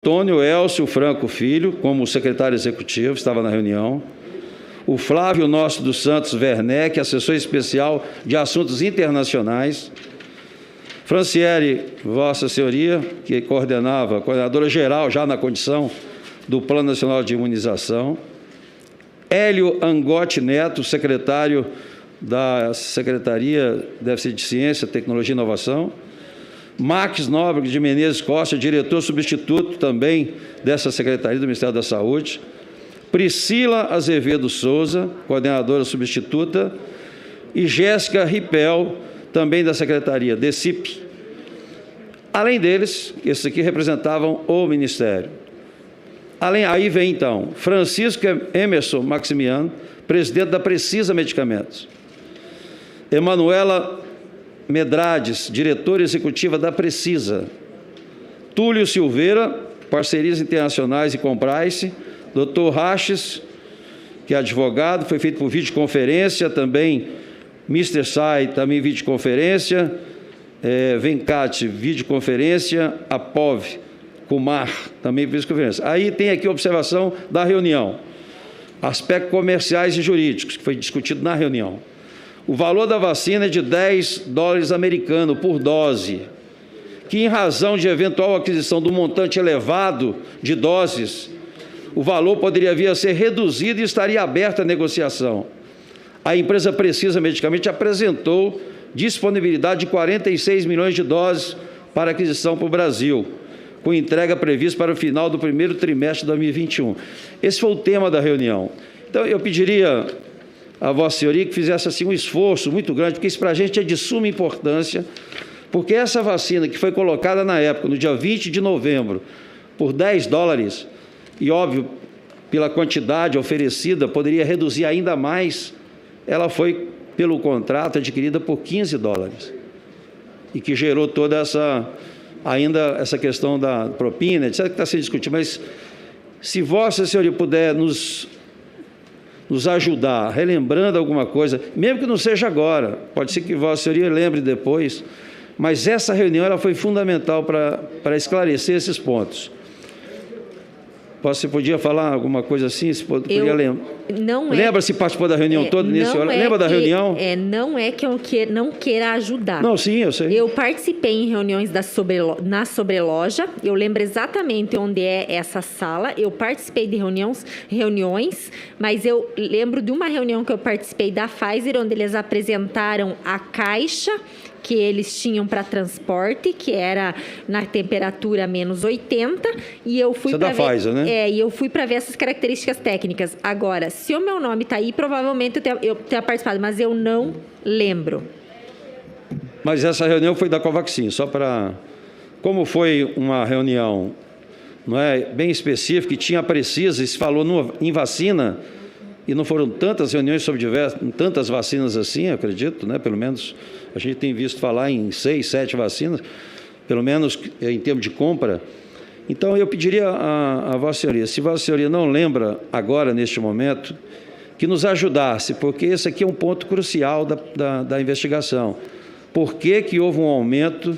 Antônio Elcio Franco Filho, como secretário executivo, estava na reunião. O Flávio Nosso dos Santos Werneck, assessor especial de assuntos internacionais. Franciele, Vossa Senhoria, que coordenadora geral, já na condição do Plano Nacional de Imunização. Hélio Angotti Neto, secretário da Secretaria, deve ser de Ciência, Tecnologia e Inovação. Max Nóbrega de Menezes Costa, diretor substituto também dessa Secretaria do Ministério da Saúde. Priscila Azevedo Souza, coordenadora substituta. E Jéssica Ripel, também da Secretaria, DECIP. Além deles, esses aqui representavam o Ministério. Aí vem, então, Francisco Emerson Maximiano, presidente da Precisa Medicamentos. Emanuela Medrades, diretora executiva da Precisa. Túlio Silveira, Parcerias Internacionais e Comprice. Dr. Raches, que é advogado, foi feito por videoconferência, também Mr. Sai, também videoconferência. Venkat, videoconferência. Apov, Kumar, também videoconferência. Aí tem aqui a observação da reunião. Aspectos comerciais e jurídicos, que foi discutido na reunião. O valor da vacina é de $10 americanos por dose, que em razão de eventual aquisição do montante elevado de doses, o valor poderia vir a ser reduzido e estaria aberta a negociação. A empresa Precisa Medicamente apresentou disponibilidade de 46 milhões de doses para aquisição para o Brasil, com entrega prevista para o final do primeiro trimestre de 2021. Esse foi o tema da reunião. Então, eu pediria a Vossa Senhoria que fizesse assim um esforço muito grande, porque isso para a gente é de suma importância, porque essa vacina que foi colocada na época, no dia 20 de novembro, por $10, e óbvio, pela quantidade oferecida, poderia reduzir ainda mais, ela foi, pelo contrato, adquirida por $15, e que gerou toda essa questão da propina, etc., que está sendo discutida. Mas, se Vossa Senhoria puder nos ajudar, relembrando alguma coisa, mesmo que não seja agora, pode ser que Vossa Senhoria lembre depois, mas essa reunião ela foi fundamental para esclarecer esses pontos. Você podia falar alguma coisa assim? Se poderia lembrar? Lembra se participou da reunião toda nesse horário? Lembra da reunião? Não é que eu não queira ajudar. Não, sim, eu sei. Eu participei em reuniões na sobreloja. Eu lembro exatamente onde é essa sala. Eu participei de reuniões, mas eu lembro de uma reunião que eu participei da Pfizer, onde eles apresentaram a caixa que eles tinham para transporte, que era na temperatura menos 80, e eu fui para ver... Pfizer, né? E eu fui para ver essas características técnicas. Agora, se o meu nome está aí, provavelmente eu tenha participado, mas eu não lembro. Mas essa reunião foi da Covaxin, só para... Como foi uma reunião, não é, bem específica, e tinha precisa, e se falou em vacina, e não foram tantas reuniões sobre tantas vacinas assim, eu acredito, né? Pelo menos a gente tem visto falar em 6, 7 vacinas, pelo menos em termos de compra. Então, eu pediria a Vossa Senhoria, se Vossa Senhoria não lembra agora, neste momento, que nos ajudasse, porque esse aqui é um ponto crucial da investigação. Por que houve um aumento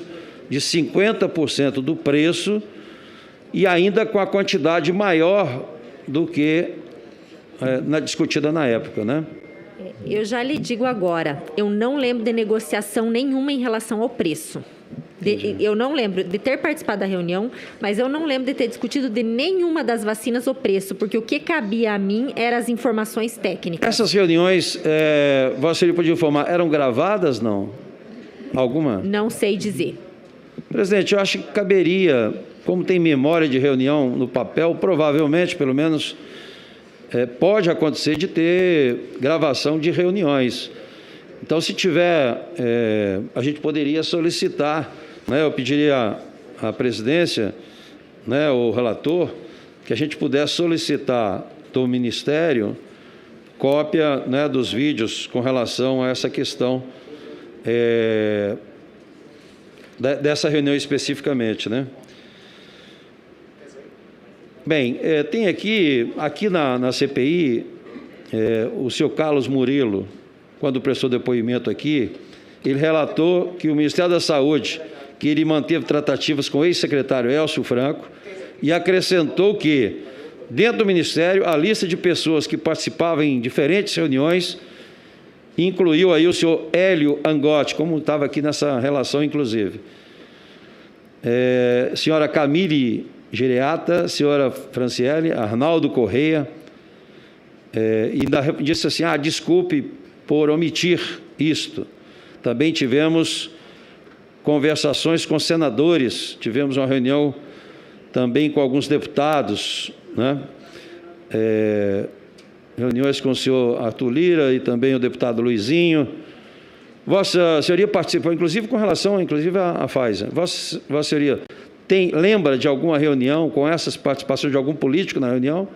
de 50% do preço e ainda com a quantidade maior do que discutida na época, né? Eu já lhe digo agora, eu não lembro de negociação nenhuma em relação ao preço. Eu não lembro de ter participado da reunião, mas eu não lembro de ter discutido de nenhuma das vacinas o preço, porque o que cabia a mim eram as informações técnicas. Essas reuniões, Vossa Senhoria podia informar, eram gravadas, não? Alguma? Não sei dizer. Presidente, eu acho que caberia, como tem memória de reunião no papel, provavelmente, pelo menos... pode acontecer de ter gravação de reuniões. Então, se tiver, a gente poderia solicitar, né, eu pediria à presidência, né, o relator, que a gente pudesse solicitar do Ministério cópia, né, dos vídeos com relação a essa questão dessa reunião especificamente, né? Bem, tem aqui na CPI, o senhor Carlos Murilo, quando prestou depoimento aqui, ele relatou que o Ministério da Saúde, que ele manteve tratativas com o ex-secretário Elcio Franco e acrescentou que, dentro do Ministério, a lista de pessoas que participavam em diferentes reuniões incluiu aí o senhor Hélio Angotti, como estava aqui nessa relação, inclusive. Senhora Camille Gireata, senhora Franciele, Arnaldo Correia, e ainda disse assim, desculpe por omitir isto. Também tivemos conversações com senadores, tivemos uma reunião também com alguns deputados, né? Reuniões com o senhor Arthur Lira e também o deputado Luizinho. Vossa Senhoria participou, inclusive com relação à Pfizer. Vossa Senhoria lembra de alguma reunião com essas participações de algum político na reunião?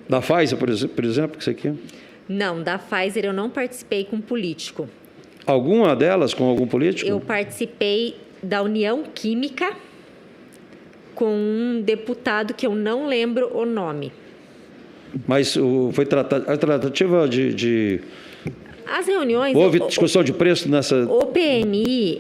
Da Pfizer, por exemplo, que isso aqui? Não, da Pfizer eu não participei com político. Alguma delas com algum político? Eu participei da União Química com um deputado que eu não lembro o nome. Mas foi a tratativa de... As reuniões... Houve discussão de preço nessa... O PNI,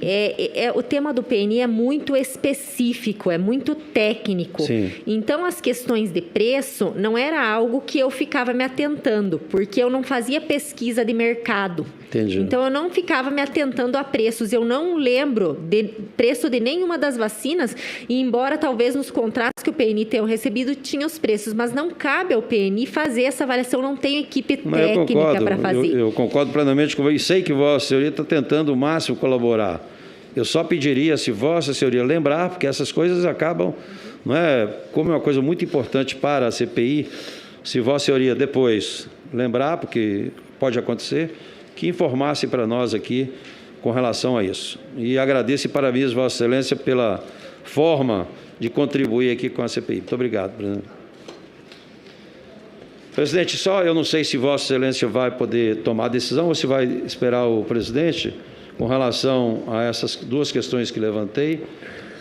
o tema do PNI é muito específico, é muito técnico. Sim. Então, as questões de preço não era algo que eu ficava me atentando, porque eu não fazia pesquisa de mercado. Entendi. Então, eu não ficava me atentando a preços. Eu não lembro de preço de nenhuma das vacinas, e embora talvez nos contratos que o PNI tenha recebido, tinha os preços, mas não cabe ao PNI fazer essa avaliação, não tem equipe técnica para fazer. Eu concordo plenamente com você, e sei que Vossa Senhoria está tentando o máximo colaborar. Eu só pediria, se Vossa Senhoria lembrar, porque essas coisas acabam, não é? Como é uma coisa muito importante para a CPI, se Vossa Senhoria depois lembrar, porque pode acontecer, que informasse para nós aqui com relação a isso. E agradeço e parabenizo Vossa Excelência pela forma de contribuir aqui com a CPI. Muito obrigado, presidente. Presidente, eu não sei se Vossa Excelência vai poder tomar a decisão ou se vai esperar o presidente com relação a essas duas questões que levantei.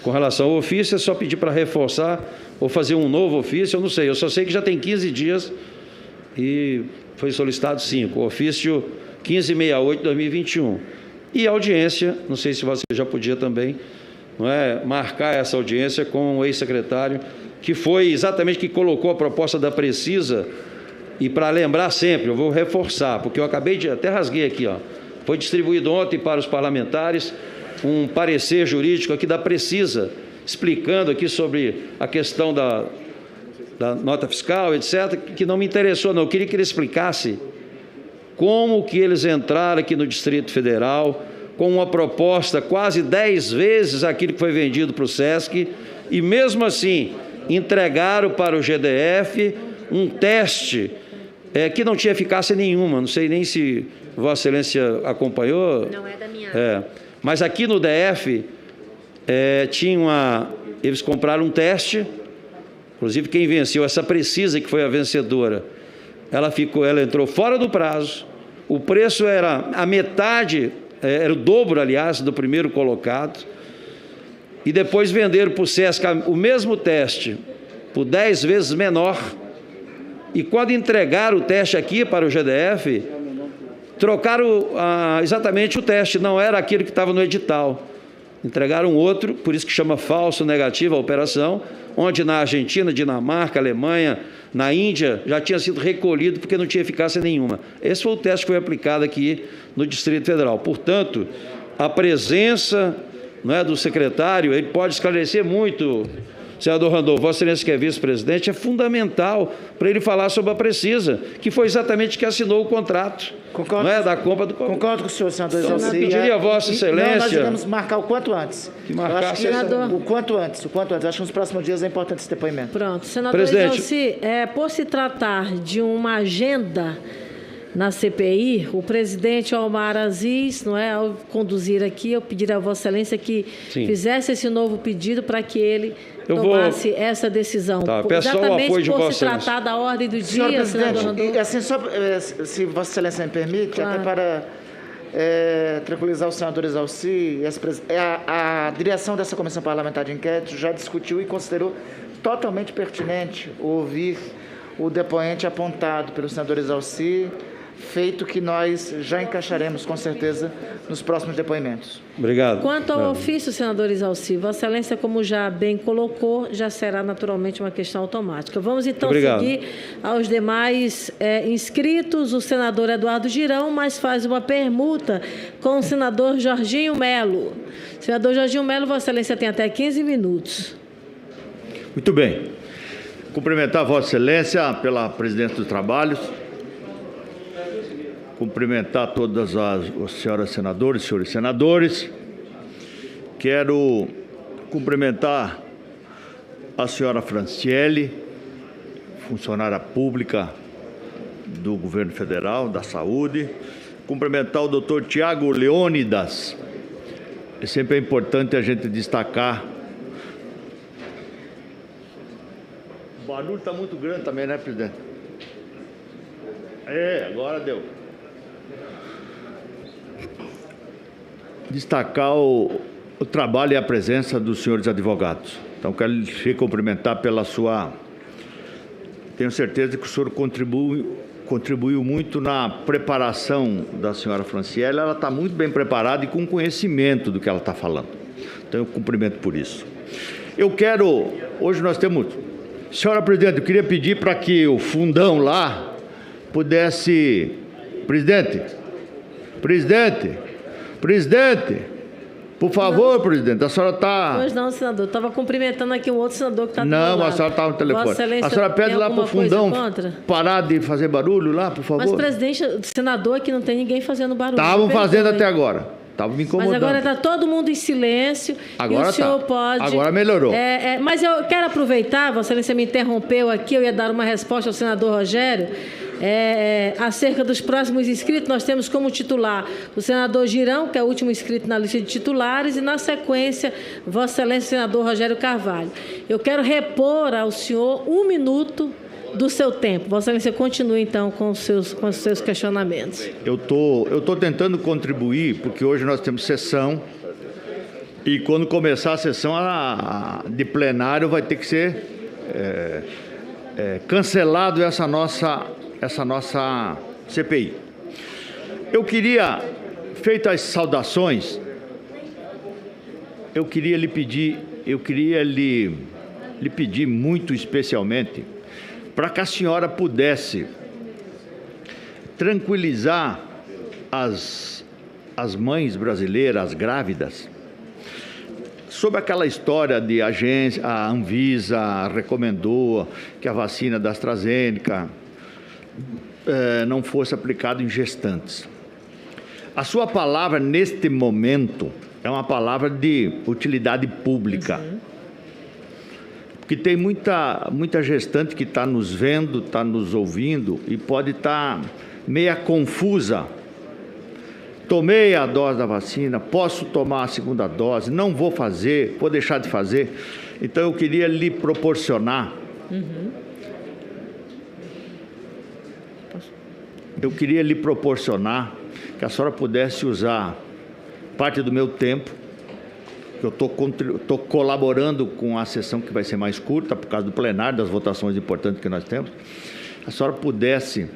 Com relação ao ofício, é só pedir para reforçar ou fazer um novo ofício, eu não sei. Eu só sei que já tem 15 dias e foi solicitado 5. O ofício 1568/2021. E a audiência, não sei se você já podia também, não é, marcar essa audiência com o ex-secretário, que foi exatamente que colocou a proposta da Precisa. E para lembrar sempre, eu vou reforçar, porque eu acabei de, até rasguei aqui, foi distribuído ontem para os parlamentares um parecer jurídico aqui da Precisa, explicando aqui sobre a questão da nota fiscal, etc., que não me interessou, não. Eu queria que ele explicasse como que eles entraram aqui no Distrito Federal com uma proposta quase 10 vezes aquilo que foi vendido para o SESC, e mesmo assim entregaram para o GDF um teste que não tinha eficácia nenhuma. Não sei nem se Vossa Excelência acompanhou. Não é da minha... Mas aqui no DF, eles compraram um teste, inclusive quem venceu, essa Precisa, que foi a vencedora, ela entrou fora do prazo, o preço era a metade, era o dobro, aliás, do primeiro colocado, e depois venderam para o SESC o mesmo teste por 10 vezes menor. E quando entregaram o teste aqui para o GDF, trocaram exatamente o teste, não era aquilo que estava no edital. Entregaram outro, por isso que chama falso negativo a operação, onde na Argentina, Dinamarca, Alemanha, na Índia, já tinha sido recolhido porque não tinha eficácia nenhuma. Esse foi o teste que foi aplicado aqui no Distrito Federal. Portanto, a presença, não é, do secretário, ele pode esclarecer muito. Senador Randolfo, Vossa Excelência, que é vice-presidente, é fundamental para ele falar sobre a Precisa, que foi exatamente que assinou o contrato. Concordo, não é, da compra do... Concordo com o senhor, senador Exauci. Pediria a Vossa Excelência... Não, nós devemos marcar o quanto antes. Que marcasse... O quanto antes. Eu acho que nos próximos dias é importante esse depoimento. Pronto. Senador Exauci, por se tratar de uma agenda na CPI, o presidente Omar Aziz, não é, ao conduzir aqui, eu pediria a Vossa Excelência que fizesse esse novo pedido para que ele tomasse essa decisão. Tá, peço só o apoio de Vossa Excelência. Por se tratar da ordem do Senhor dia, presidente, senador Randolfo. assim, se Vossa Excelência me permite, claro, até para tranquilizar o senador Exauci, a direção dessa comissão parlamentar de inquérito já discutiu e considerou totalmente pertinente ouvir o depoente apontado pelo senador Exauci feito que nós já encaixaremos com certeza nos próximos depoimentos. Obrigado. Quanto ao ofício, senador Isalci, Vossa Excelência, como já bem colocou, já será naturalmente uma questão automática. Vamos então seguir aos demais inscritos. O senador Eduardo Girão, mas faz uma permuta com o senador Jorginho Melo. Senador Jorginho Melo, Vossa Excelência tem até 15 minutos. Muito bem. Cumprimentar Vossa Excelência pela presidência dos trabalhos. Cumprimentar todas as senhoras senadoras e senhores senadores. Quero cumprimentar a senhora Franciele, funcionária pública do Governo Federal, da Saúde. Cumprimentar o doutor Tiago Leônidas. Sempre é importante a gente destacar. O barulho está muito grande também, né, presidente? Agora deu. Destacar o trabalho e a presença dos senhores advogados. Então, quero lhe cumprimentar pela sua... Tenho certeza que o senhor contribuiu muito na preparação da senhora Franciele. Ela está muito bem preparada e com conhecimento do que ela está falando. Então, eu cumprimento por isso. Eu quero... Hoje nós temos... Senhora presidente, eu queria pedir para que o fundão lá pudesse... Presidente, por favor, presidente, a senhora está... Pois não, senador, estava cumprimentando aqui um outro senador que está do meu Não, lado. a senhora está no telefone. A senhora pede lá para o fundão parar de fazer barulho lá, por favor. Mas, presidente, senador, aqui não tem ninguém fazendo barulho. Estavam fazendo até agora. Estavam me incomodando. Mas agora está todo mundo em silêncio. Agora e o senhor pode... Agora melhorou. Mas eu quero aproveitar, Vossa Excelência me interrompeu aqui, eu ia dar uma resposta ao senador Rogério. Acerca dos próximos inscritos, nós temos como titular o senador Girão, que é o último inscrito na lista de titulares, e na sequência, Vossa Excelência, o senador Rogério Carvalho. Eu quero repor ao senhor 1 minuto do seu tempo. Vossa Excelência, continue então com os seus questionamentos. Eu tô tentando contribuir, porque hoje nós temos sessão, e quando começar a sessão de plenário vai ter que ser cancelado essa nossa CPI. Eu queria, feitas as saudações, eu queria lhe pedir muito especialmente para que a senhora pudesse tranquilizar as mães brasileiras, as grávidas, sobre aquela história de a Anvisa recomendou que a vacina da AstraZeneca não fosse aplicada em gestantes. A sua palavra, neste momento, é uma palavra de utilidade pública. Porque tem muita gestante que está nos vendo, está nos ouvindo e pode estar meia confusa. Tomei a dose da vacina, posso tomar a segunda dose, não vou fazer, vou deixar de fazer. Então, eu queria lhe proporcionar... Eu queria lhe proporcionar que a senhora pudesse usar parte do meu tempo, que eu estou colaborando com a sessão que vai ser mais curta, por causa do plenário, das votações importantes que nós temos, a senhora pudesse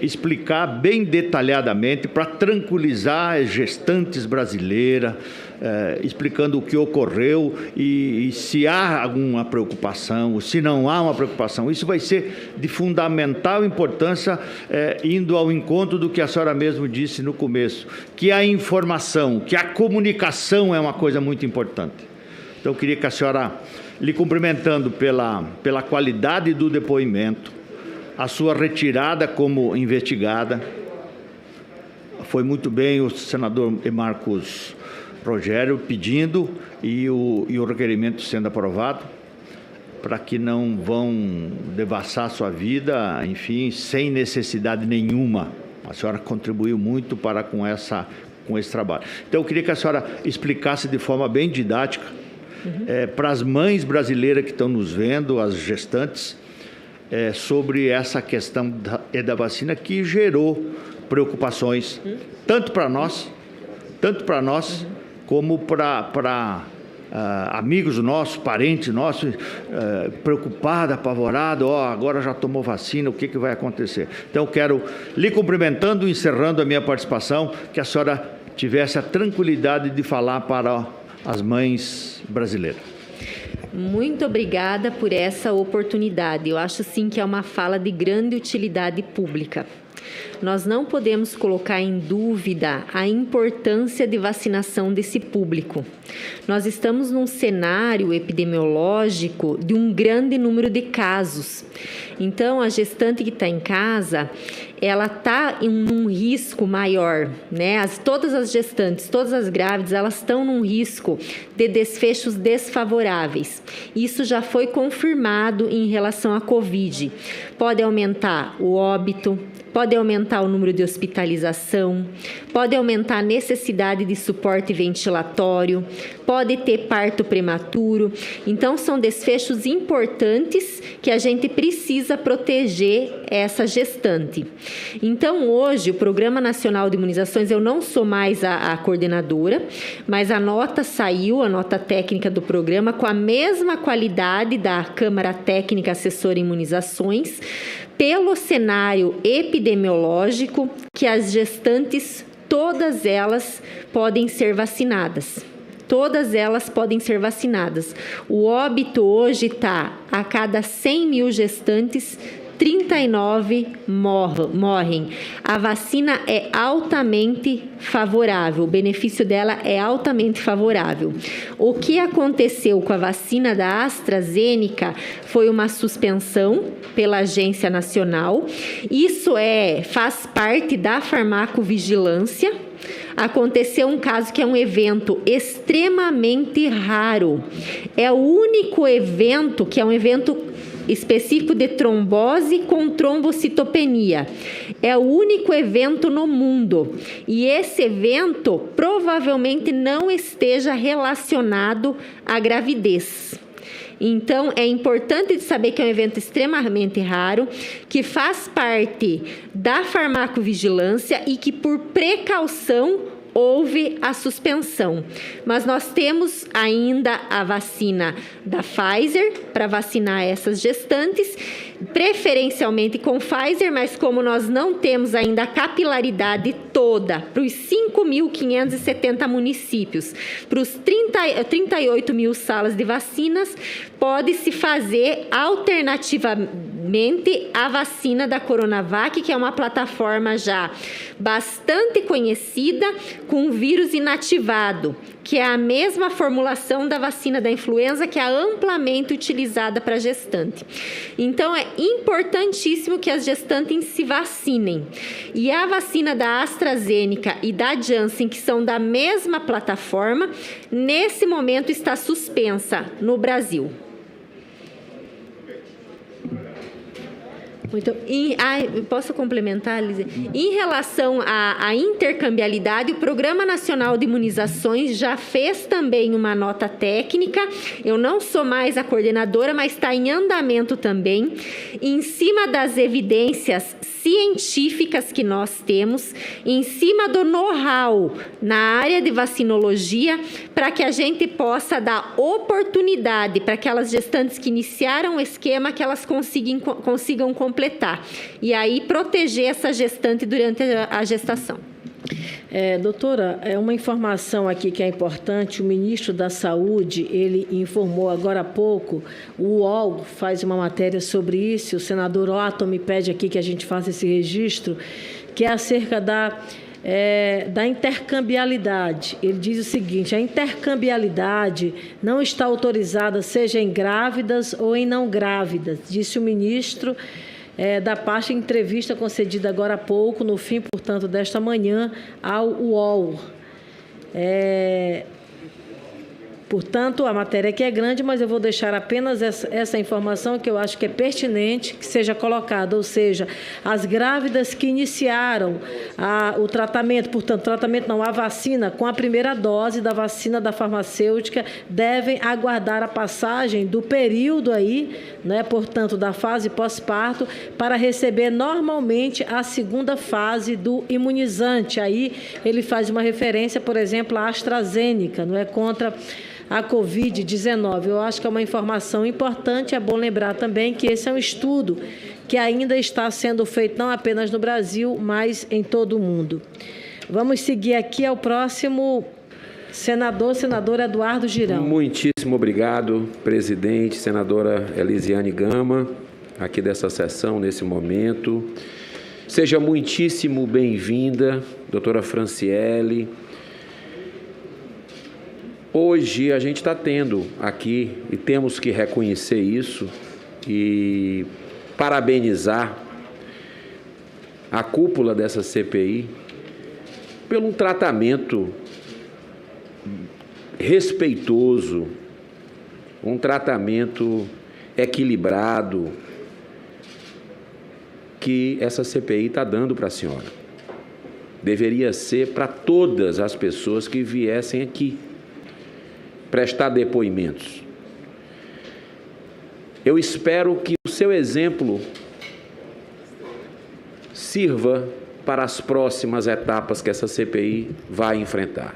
explicar bem detalhadamente para tranquilizar as gestantes brasileiras, explicando o que ocorreu e se há alguma preocupação, se não há uma preocupação. Isso vai ser de fundamental importância, indo ao encontro do que a senhora mesmo disse no começo, que a informação, que a comunicação é uma coisa muito importante. Então, eu queria que a senhora, lhe cumprimentando pela qualidade do depoimento, a sua retirada como investigada, foi muito bem o senador Marcos Rogério pedindo e o requerimento sendo aprovado, para que não vão devassar a sua vida, enfim, sem necessidade nenhuma. A senhora contribuiu muito com esse trabalho. Então, eu queria que a senhora explicasse de forma bem didática para as mães brasileiras que estão nos vendo, as gestantes, sobre essa questão da vacina que gerou preocupações, tanto para nós, como para amigos nossos, parentes nossos, preocupados, apavorados, agora já tomou vacina, o que vai acontecer? Então, quero lhe cumprimentando, encerrando a minha participação, que a senhora tivesse a tranquilidade de falar para as mães brasileiras. Muito obrigada por essa oportunidade. Eu acho sim que é uma fala de grande utilidade pública. Nós não podemos colocar em dúvida a importância de vacinação desse público. Nós estamos num cenário epidemiológico de um grande número de casos. Então, a gestante que está em casa, ela está em um risco maior, né? Todas as gestantes, todas as grávidas, elas estão num risco de desfechos desfavoráveis. Isso já foi confirmado em relação à Covid. Pode aumentar o óbito, pode aumentar o número de hospitalização, pode aumentar a necessidade de suporte ventilatório, pode ter parto prematuro. Então, são desfechos importantes que a gente precisa proteger essa gestante. Então, hoje, o Programa Nacional de Imunizações, eu não sou mais a coordenadora, mas a nota saiu, a nota técnica do programa, com a mesma qualidade da Câmara Técnica Assessora em Imunizações, pelo cenário epidemiológico, que as gestantes, todas elas podem ser vacinadas. Todas elas podem ser vacinadas. O óbito hoje está a cada 100 mil gestantes, 39 morrem. A vacina é altamente favorável, o benefício dela é altamente favorável. O que aconteceu com a vacina da AstraZeneca foi uma suspensão pela Agência Nacional. Isso faz parte da farmacovigilância. Aconteceu um caso que é um evento extremamente raro. É o único evento que é um evento específico de trombose com trombocitopenia. É o único evento no mundo. E esse evento provavelmente não esteja relacionado à gravidez. Então, é importante saber que é um evento extremamente raro, que faz parte da farmacovigilância e que, por precaução, houve a suspensão. Mas nós temos ainda a vacina da Pfizer para vacinar essas gestantes, preferencialmente com Pfizer, mas como nós não temos ainda a capilaridade toda para os 5.570 municípios, para os 38 mil salas de vacinas, pode-se fazer alternativamente a vacina da Coronavac, que é uma plataforma já bastante conhecida, com vírus inativado, que é a mesma formulação da vacina da influenza, que é amplamente utilizada para gestante. Então, é importantíssimo que as gestantes se vacinem. E a vacina da AstraZeneca e da Janssen, que são da mesma plataforma, nesse momento está suspensa no Brasil. Então, posso complementar, Lise? Em relação à intercambialidade, o Programa Nacional de Imunizações já fez também uma nota técnica. Eu não sou mais a coordenadora, mas está em andamento também, em cima das evidências científicas que nós temos, em cima do know-how na área de vacinologia, para que a gente possa dar oportunidade para aquelas gestantes que iniciaram o esquema, que elas consigam completar. E aí, proteger essa gestante durante a gestação. Doutora, uma informação aqui que é importante. O ministro da Saúde, ele informou agora há pouco, o UOL faz uma matéria sobre isso, o senador Otto me pede aqui que a gente faça esse registro, que é acerca da intercambialidade. Ele diz o seguinte: a intercambialidade não está autorizada, seja em grávidas ou em não grávidas, disse o ministro da parte em entrevista concedida agora há pouco, no fim, portanto, desta manhã, ao UOL. Portanto, a matéria aqui é grande, mas eu vou deixar apenas essa informação que eu acho que é pertinente que seja colocada, ou seja, as grávidas que iniciaram o tratamento, portanto, a vacina com a primeira dose da vacina da farmacêutica, devem aguardar a passagem do período aí, né, portanto, da fase pós-parto, para receber normalmente a segunda fase do imunizante. Aí ele faz uma referência, por exemplo, à AstraZeneca, não é, contra a Covid-19. Eu acho que é uma informação importante. É bom lembrar também que esse é um estudo que ainda está sendo feito não apenas no Brasil, mas em todo o mundo. Vamos seguir aqui ao próximo senador Eduardo Girão. Muitíssimo obrigado, presidente, senadora Elisiane Gama, aqui dessa sessão, nesse momento. Seja muitíssimo bem-vinda, doutora Franciele. Hoje a gente está tendo aqui, e temos que reconhecer isso, e parabenizar a cúpula dessa CPI pelo um tratamento respeitoso, um tratamento equilibrado que essa CPI está dando para a senhora. Deveria ser para todas as pessoas que viessem aqui prestar depoimentos. Eu espero que o seu exemplo sirva para as próximas etapas que essa CPI vai enfrentar.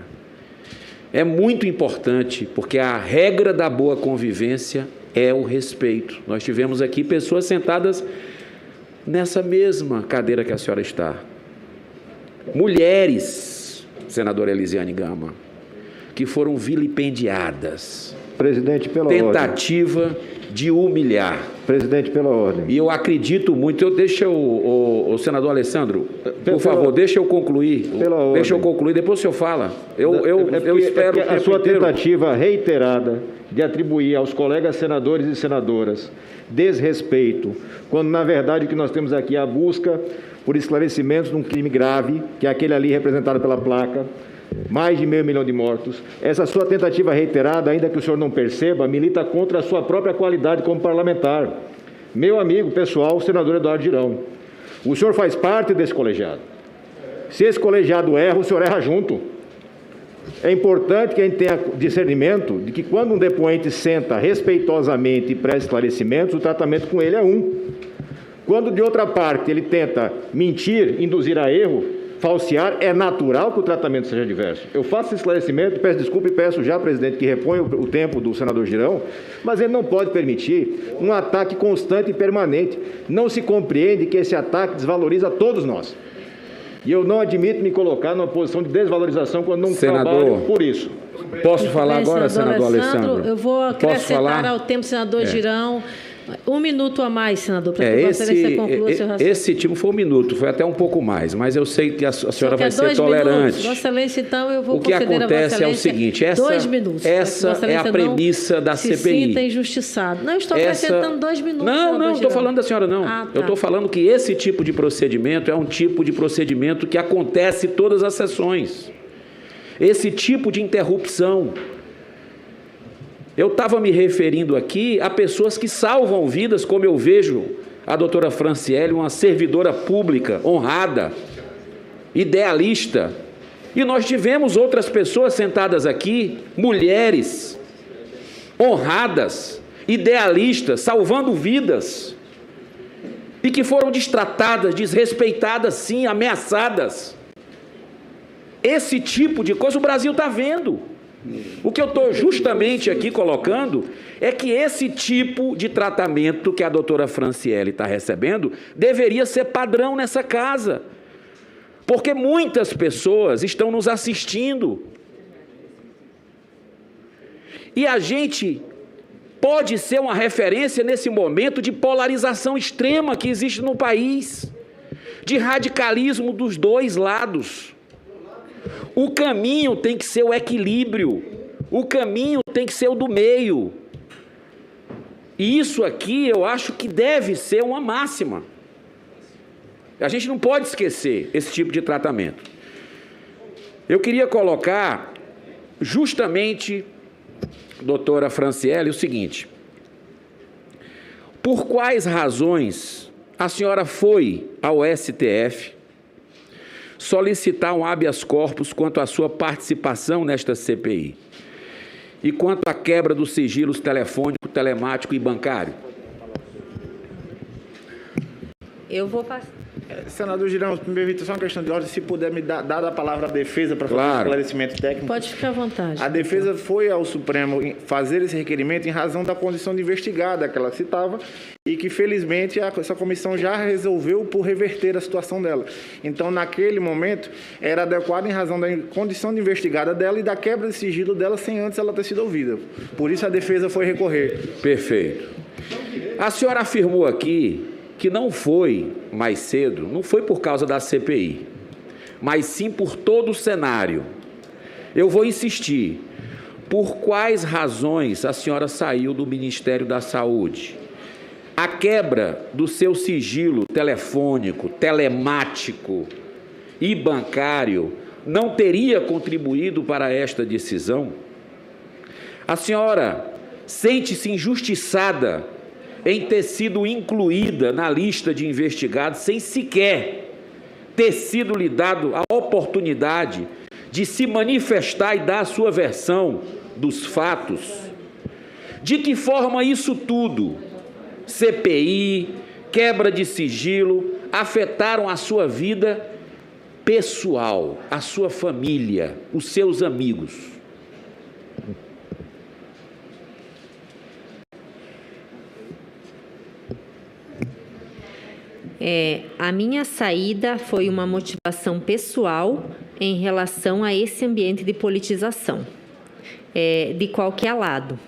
É muito importante, porque a regra da boa convivência é o respeito. Nós tivemos aqui pessoas sentadas nessa mesma cadeira que a senhora está. Mulheres, senadora Elisiane Gama, que foram vilipendiadas. Presidente, pela ordem. Tentativa de humilhar. Presidente, pela ordem. E eu acredito muito, deixa o senador Alessandro, por favor, deixa eu concluir. Deixa eu concluir, depois o senhor fala. Eu espero a sua tentativa reiterada de atribuir aos colegas senadores e senadoras desrespeito, quando na verdade o que nós temos aqui é a busca por esclarecimentos de um crime grave, que é aquele ali representado pela placa, mais de 500 mil de mortos. Essa sua tentativa reiterada, ainda que o senhor não perceba, milita contra a sua própria qualidade como parlamentar. Meu amigo pessoal, o senador Eduardo Girão, o senhor faz parte desse colegiado. Se esse colegiado erra, o senhor erra junto. É importante que a gente tenha discernimento de que quando um depoente senta respeitosamente e presta esclarecimentos, o tratamento com ele é um. Quando, de outra parte, ele tenta mentir, induzir a erro, falsear, é natural que o tratamento seja diverso. Eu faço esse esclarecimento, peço desculpa e peço já, presidente, que reponha o tempo do senador Girão, mas ele não pode permitir um ataque constante e permanente. Não se compreende que esse ataque desvaloriza todos nós. E eu não admito me colocar numa posição de desvalorização quando não trabalho por isso. Posso falar agora, senador Alessandro? Eu vou acrescentar ao tempo, senador Girão. 1 minuto a mais, senador, para que você conclua seu raciocínio. Esse tipo foi 1 minuto, foi até um pouco mais, mas eu sei que a senhora vai ser tolerante. Vossa Excelência, então, eu vou o que acontece é o seguinte, essa é a premissa da CPI. Se sinta injustiçado. Não, eu estou acrescentando 2 minutos. Não estou falando da senhora, não. Tá. Eu estou falando que esse tipo de procedimento é um tipo de procedimento que acontece em todas as sessões. Esse tipo de interrupção. Eu estava me referindo aqui a pessoas que salvam vidas, como eu vejo a doutora Franciele, uma servidora pública, honrada, idealista. E nós tivemos outras pessoas sentadas aqui, mulheres, honradas, idealistas, salvando vidas, e que foram destratadas, desrespeitadas, sim, ameaçadas. Esse tipo de coisa o Brasil está vendo. O que eu estou justamente aqui colocando é que esse tipo de tratamento que a doutora Franciele está recebendo deveria ser padrão nessa casa, porque muitas pessoas estão nos assistindo. E a gente pode ser uma referência nesse momento de polarização extrema que existe no país, de radicalismo dos dois lados. O caminho tem que ser o equilíbrio, o caminho tem que ser o do meio. E isso aqui eu acho que deve ser uma máxima. A gente não pode esquecer esse tipo de tratamento. Eu queria colocar justamente, doutora Franciele, o seguinte: por quais razões a senhora foi ao STF solicitar um habeas corpus quanto à sua participação nesta CPI e quanto à quebra dos sigilos telefônico, telemático e bancário? Eu vou passar. Senador Girão, me permita só uma questão de ordem, se puder me dar a palavra à defesa para fazer um esclarecimento técnico. Pode ficar à vontade. A defesa foi ao Supremo fazer esse requerimento em razão da condição de investigada que ela citava e que, felizmente, essa comissão já resolveu por reverter a situação dela. Então, naquele momento, era adequado em razão da condição de investigada dela e da quebra de sigilo dela sem antes ela ter sido ouvida. Por isso, a defesa foi recorrer. Perfeito. A senhora afirmou aqui que não foi mais cedo, não foi por causa da CPI, mas sim por todo o cenário. Eu vou insistir. Por quais razões a senhora saiu do Ministério da Saúde? A quebra do seu sigilo telefônico, telemático e bancário não teria contribuído para esta decisão? A senhora sente-se injustiçada em ter sido incluída na lista de investigados sem sequer ter sido lhe dado a oportunidade de se manifestar e dar a sua versão dos fatos? De que forma isso tudo, CPI, quebra de sigilo, afetaram a sua vida pessoal, a sua família, os seus amigos? A minha saída foi uma motivação pessoal em relação a esse ambiente de politização, de qualquer lado.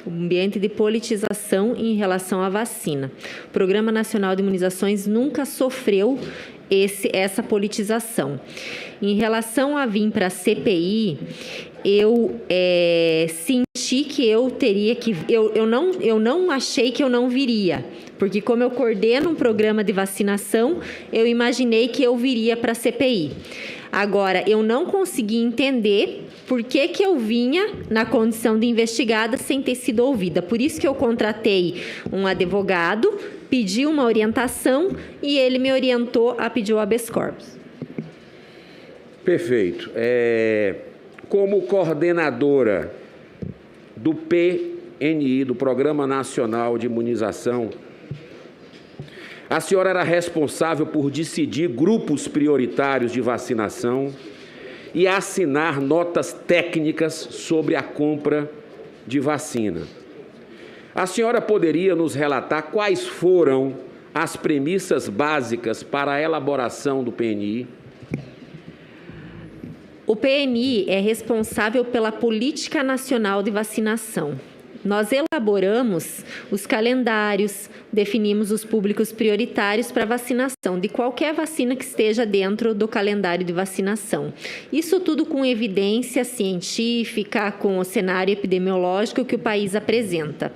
O ambiente de politização em relação à vacina. O Programa Nacional de Imunizações nunca sofreu essa politização. Em relação a vir para a CPI, eu senti que eu teria que... Eu não achei que eu não viria, porque como eu coordeno um programa de vacinação, eu imaginei que eu viria para a CPI. Agora, eu não consegui entender por que eu vinha na condição de investigada sem ter sido ouvida. Por isso que eu contratei um advogado, pedi uma orientação e ele me orientou a pedir o habeas corpus. Perfeito. Como coordenadora do PNI, do Programa Nacional de Imunização, a senhora era responsável por decidir grupos prioritários de vacinação e assinar notas técnicas sobre a compra de vacina. A senhora poderia nos relatar quais foram as premissas básicas para a elaboração do PNI? O PNI é responsável pela Política Nacional de Vacinação. Nós elaboramos os calendários, definimos os públicos prioritários para vacinação de qualquer vacina que esteja dentro do calendário de vacinação. Isso tudo com evidência científica, com o cenário epidemiológico que o país apresenta.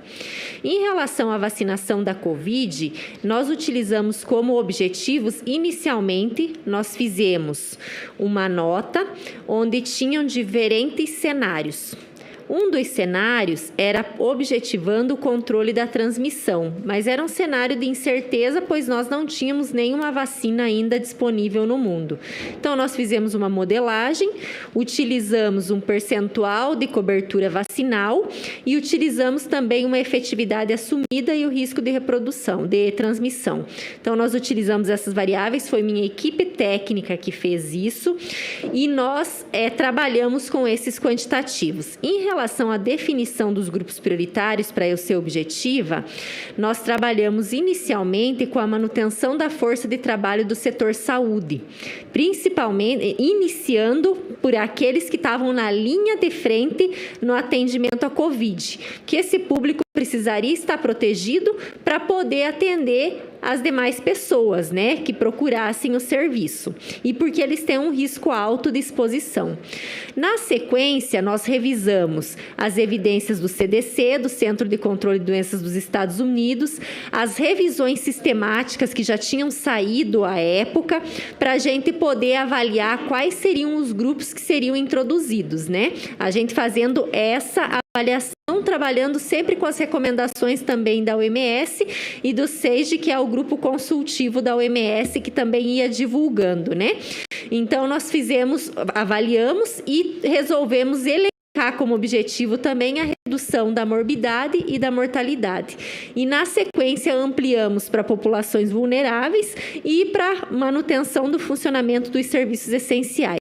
Em relação à vacinação da Covid, nós utilizamos como objetivos, inicialmente, nós fizemos uma nota onde tinham diferentes cenários. Um dos cenários era objetivando o controle da transmissão, mas era um cenário de incerteza, pois nós não tínhamos nenhuma vacina ainda disponível no mundo. Então, nós fizemos uma modelagem, utilizamos um percentual de cobertura vacinal e utilizamos também uma efetividade assumida e o risco de reprodução, de transmissão. Então, nós utilizamos essas variáveis, foi minha equipe técnica que fez isso e nós trabalhamos com esses quantitativos. Em relação à definição dos grupos prioritários para eu ser objetiva, nós trabalhamos inicialmente com a manutenção da força de trabalho do setor saúde, principalmente iniciando por aqueles que estavam na linha de frente no atendimento à Covid, que esse público precisaria estar protegido para poder atender as demais pessoas, né, que procurassem o serviço e porque eles têm um risco alto de exposição. Na sequência, nós revisamos as evidências do CDC, do Centro de Controle de Doenças dos Estados Unidos, as revisões sistemáticas que já tinham saído à época, para a gente poder avaliar quais seriam os grupos que seriam introduzidos, né? A gente fazendo essa avaliação, trabalhando sempre com as recomendações também da OMS e do SEIGE, que é o grupo consultivo da OMS, que também ia divulgando, né? Então, nós avaliamos e resolvemos elencar está como objetivo também a redução da morbidade e da mortalidade. E, na sequência, ampliamos para populações vulneráveis e para manutenção do funcionamento dos serviços essenciais.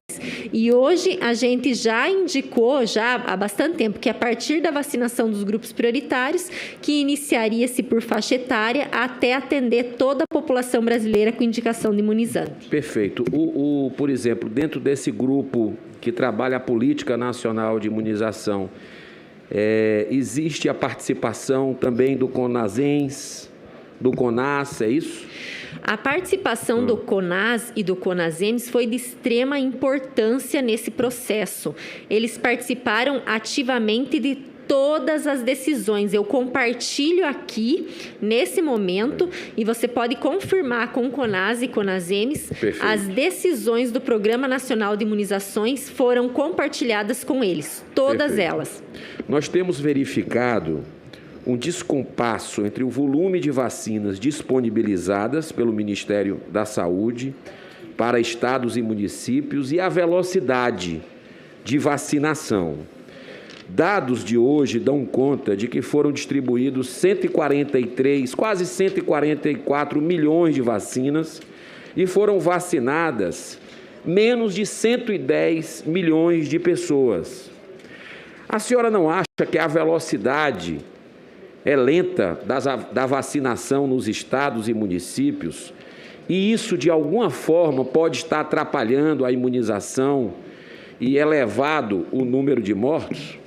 E hoje a gente já indicou, já há bastante tempo, que a partir da vacinação dos grupos prioritários, que iniciaria-se por faixa etária até atender toda a população brasileira com indicação de imunizante. Perfeito. Por exemplo, dentro desse grupo que trabalha a Política Nacional de Imunização, existe a participação também do CONASENS, do CONAS, é isso? A participação do CONAS e do CONASEMS foi de extrema importância nesse processo. Eles participaram ativamente de todas as decisões. Eu compartilho aqui, nesse momento, e você pode confirmar com o CONAS e CONASEMS, perfeito, as decisões do Programa Nacional de Imunizações foram compartilhadas com eles, todas perfeito, elas. Nós temos verificado um descompasso entre o volume de vacinas disponibilizadas pelo Ministério da Saúde para estados e municípios e a velocidade de vacinação. Dados de hoje dão conta de que foram distribuídos 143, quase 144 milhões de vacinas e foram vacinadas menos de 110 milhões de pessoas. A senhora não acha que a velocidade é lenta da vacinação nos estados e municípios, e isso, de alguma forma, pode estar atrapalhando a imunização e elevado o número de mortos?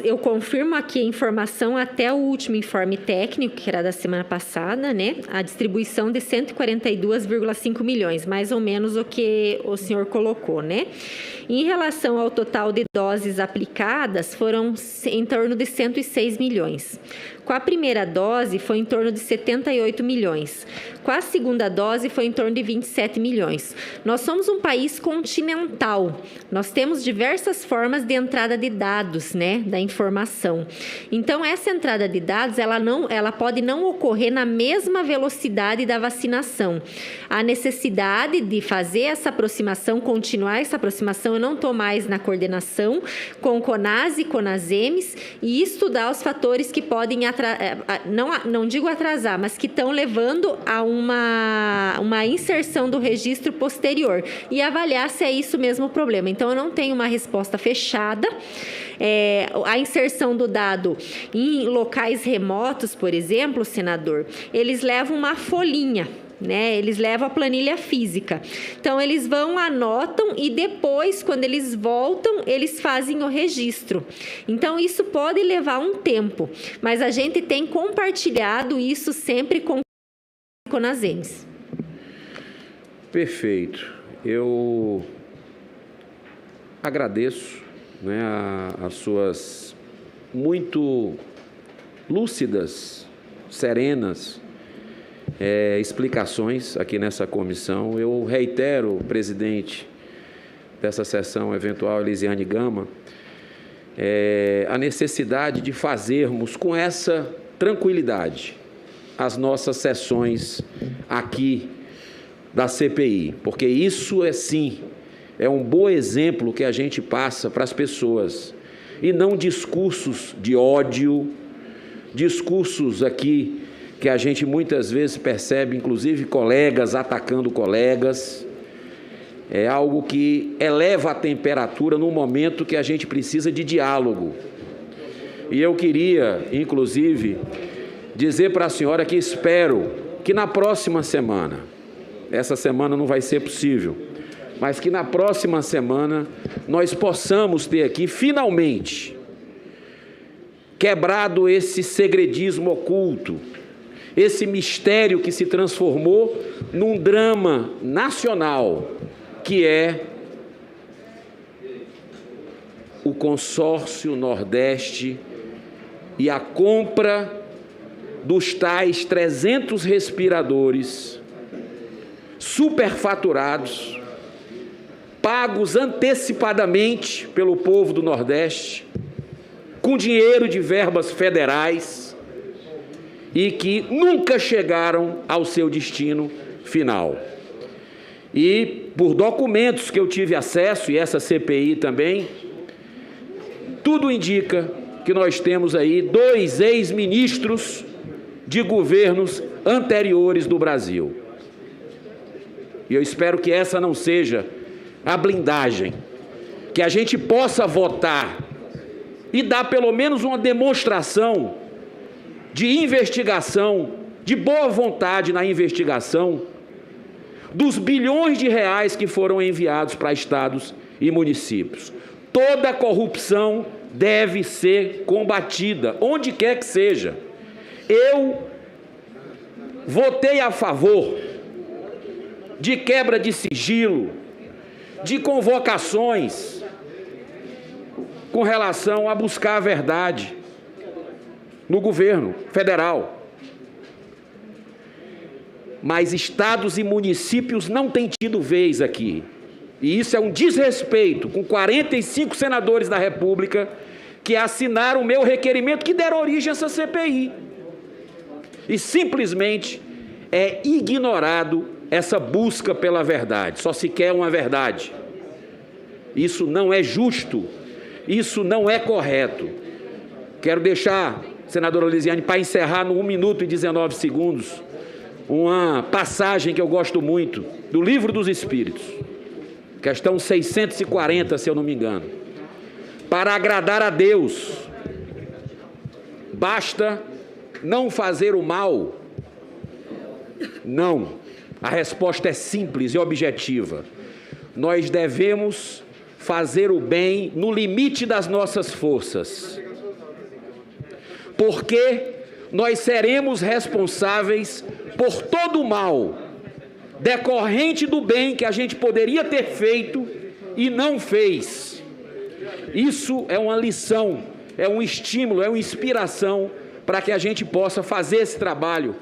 Eu confirmo aqui a informação até o último informe técnico, que era da semana passada, né? A distribuição de 142,5 milhões, mais ou menos o que o senhor colocou, né? Em relação ao total de doses aplicadas, foram em torno de 106 milhões. Com a primeira dose, foi em torno de 78 milhões. Com a segunda dose, foi em torno de 27 milhões. Nós somos um país continental. Nós temos diversas formas de entrada de dados, né, da informação. Então, essa entrada de dados, ela pode não ocorrer na mesma velocidade da vacinação. A necessidade de fazer essa aproximação, continuar essa aproximação, eu não estou mais na coordenação com o CONAS e CONASEMS e estudar os fatores que podem não digo atrasar, mas que estão levando a uma inserção do registro posterior e avaliar se é isso mesmo o problema. Então, eu não tenho uma resposta fechada. A inserção do dado em locais remotos, por exemplo, senador, eles levam uma folhinha, né? Eles levam a planilha física. Então, eles vão, anotam e depois, quando eles voltam, eles fazem o registro. Então, isso pode levar um tempo, mas a gente tem compartilhado isso sempre com o CONASEMS. Perfeito. Eu agradeço, né, as suas muito lúcidas, serenas, explicações aqui nessa comissão. Eu reitero, presidente dessa sessão eventual, Elisiane Gama, a necessidade de fazermos com essa tranquilidade as nossas sessões aqui da CPI, porque isso sim, é um bom exemplo que a gente passa para as pessoas, e não discursos de ódio, discursos aqui que a gente muitas vezes percebe, inclusive colegas atacando colegas. É algo que eleva a temperatura no momento que a gente precisa de diálogo. E eu queria, inclusive, dizer para a senhora que espero que na próxima semana, essa semana não vai ser possível, mas que na próxima semana nós possamos ter aqui, finalmente, quebrado esse segredismo oculto, esse mistério que se transformou num drama nacional, que é o consórcio Nordeste e a compra dos tais 300 respiradores superfaturados, pagos antecipadamente pelo povo do Nordeste, com dinheiro de verbas federais, e que nunca chegaram ao seu destino final. E por documentos que eu tive acesso, e essa CPI também, tudo indica que nós temos aí 2 ex-ministros de governos anteriores do Brasil. E eu espero que essa não seja a blindagem, que a gente possa votar e dar pelo menos uma demonstração de investigação, de boa vontade na investigação, dos bilhões de reais que foram enviados para estados e municípios. Toda corrupção deve ser combatida, onde quer que seja. Eu votei a favor de quebra de sigilo, de convocações com relação a buscar a verdade no governo federal. Mas estados e municípios não têm tido vez aqui. E isso é um desrespeito com 45 senadores da República que assinaram o meu requerimento, que deram origem a essa CPI. E simplesmente é ignorado essa busca pela verdade. Só se quer uma verdade. Isso não é justo. Isso não é correto. Quero deixar, senadora Lisiane, para encerrar no 1 minuto e 19 segundos, uma passagem que eu gosto muito, do Livro dos Espíritos, questão 640, se eu não me engano. Para agradar a Deus, basta não fazer o mal? Não. A resposta é simples e objetiva. Nós devemos fazer o bem no limite das nossas forças, porque nós seremos responsáveis por todo o mal decorrente do bem que a gente poderia ter feito e não fez. Isso é uma lição, é um estímulo, é uma inspiração para que a gente possa fazer esse trabalho